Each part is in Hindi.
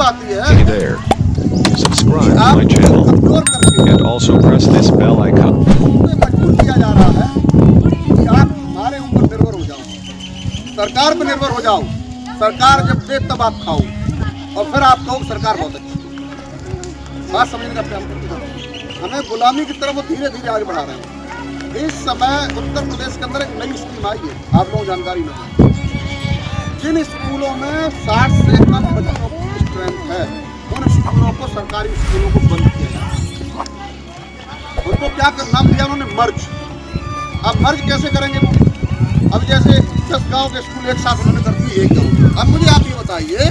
आती है। Hey there. Subscribe to my channel कमजोर करके and also press this bell icon. उन्हें मजबूर किया जा रहा है कि आप हमारे ऊपर निर्भर हो जाओ, सरकार पर निर्भर हो जाओ, सरकार जब दे तब आप खाओ और फिर आप कहो सरकार बहुत अच्छी। बात समझने का प्रयास करते हैं। हमें गुलामी की तरफ वो धीरे धीरे आगे बढ़ा रहे हैं। इस समय उत्तर प्रदेश के अंदर एक नई स्कीम आई है, आप लोगों को जानकारी नहीं। जिन स्कूलों में 60 से कम बच्चों की स्ट्रेंथ है उन स्कूलों को, सरकारी स्कूलों को बंद किया जाए। उनको क्या नाम दिया उन्होंने, मर्ज। अब मर्ज कैसे करेंगे? अब जैसे 10 गाँव के स्कूल एक साथ उन्होंने कर दिए एक गाँव। अब मुझे आप ये बताइए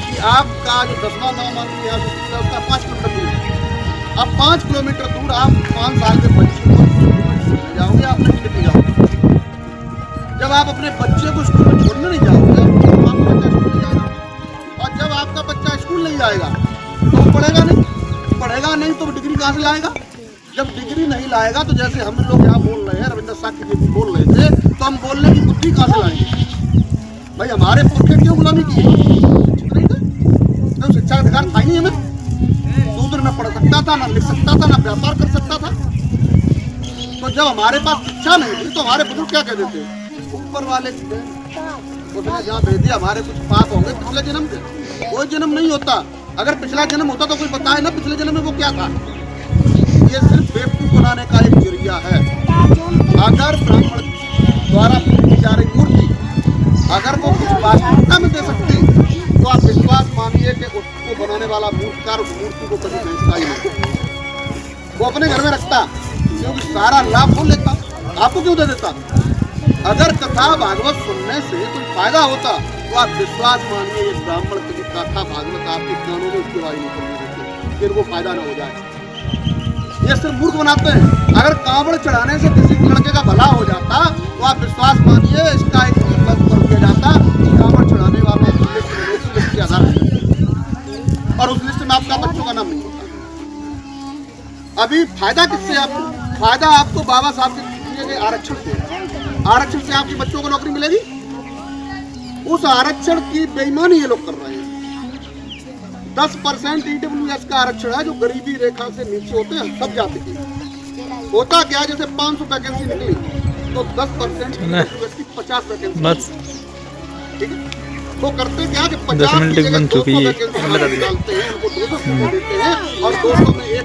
कि आपका जो 10वां गाँव मान लीजिए यहाँ से उसका 5 किलोमीटर दूर है। अब 5 किलोमीटर दूर आप 5 साल के बच्चे को ले जाओगे, आप नहीं लेके जाओगे। जब आप अपने बच्चे को स्कूल में छोड़ने नहीं जाओगे तो आपका बच्चा स्कूल नहीं जाएगा, और जब आपका बच्चा स्कूल नहीं जाएगा तो पढ़ेगा नहीं तो डिग्री कहाँ से लाएगा? जब डिग्री नहीं लाएगा तो जैसे हम लोग यहाँ बोल रहे हैं, रविंद्र साक्षी जी बोल रहे थे, तो हम बोलने की बुद्धि कहाँ से लाएंगे? भाई हमारे पुरखे क्यों गुलामी की? शिक्षित नहीं थे तो शिक्षा का अधिकार था ही नहीं हमें। दूसरे न पढ़ सकता था, न लिख सकता था, न व्यापार कर सकता था। तो जब हमारे पास शिक्षा नहीं थी तो हमारे बुजुर्ग क्या कहते थे? ऊपर वाले उसने जहाँ भेज दिया, हमारे कुछ पाप होंगे पिछले जन्म के। कोई जन्म नहीं होता। अगर पिछला जन्म होता तो कोई बताए ना पिछले जन्म में वो क्या था। ये सिर्फ बेवकूफ बनाने का एक जरिया है। अगर ब्राह्मण द्वारा की जा रही मूर्ति अगर वो कुछ वास्तविकता में दे सकती तो आप विश्वास मानिए कि उसको बनाने वाला मूर्तिकार उस मूर्ति को कभी बेचता ही नहीं, वो अपने घर में रखता, क्योंकि सारा लाभ वो लेता, आपको क्यों दे देता? अगर कथा भागवत सुनने से कोई फायदा होता तो आप विश्वास मानिए ये ब्राह्मण की कथा भागवत आपके कानों में उसके बारे में करने देते, फिर वो फायदा ना हो जाए। ये सिर्फ मूर्ख बनाते हैं। अगर कांवड़ चढ़ाने से किसी लड़के का भला हो जाता तो आप विश्वास मानिए इसका एक बंद कर दिया जाता, कांवड़ चढ़ाने वालों की लिस्ट के आधार पर, और उस लिस्ट में आपका बच्चों का नाम नहीं होता। अभी फायदा किससे? आपको फायदा आपको बाबा साहब के दिए गए आरक्षण से। आरक्षण से आपके बच्चों को नौकरी मिलेगी? उस आरक्षण की बेईमानी ये लोग कर रहे हैं। 10% EWS का आरक्षण है जो गरीबी रेखा से नीचे होते हैं, सब जाते हैं। होता क्या, जैसे 500 वैकेंसी निकली तो 10% EWS की 50 वैकेंसी, ठीक है? वो करते क्या कि 50 की जगह 200 वैकेंसी निकालते हैं, उनको 200 देते हैं और 200 में एक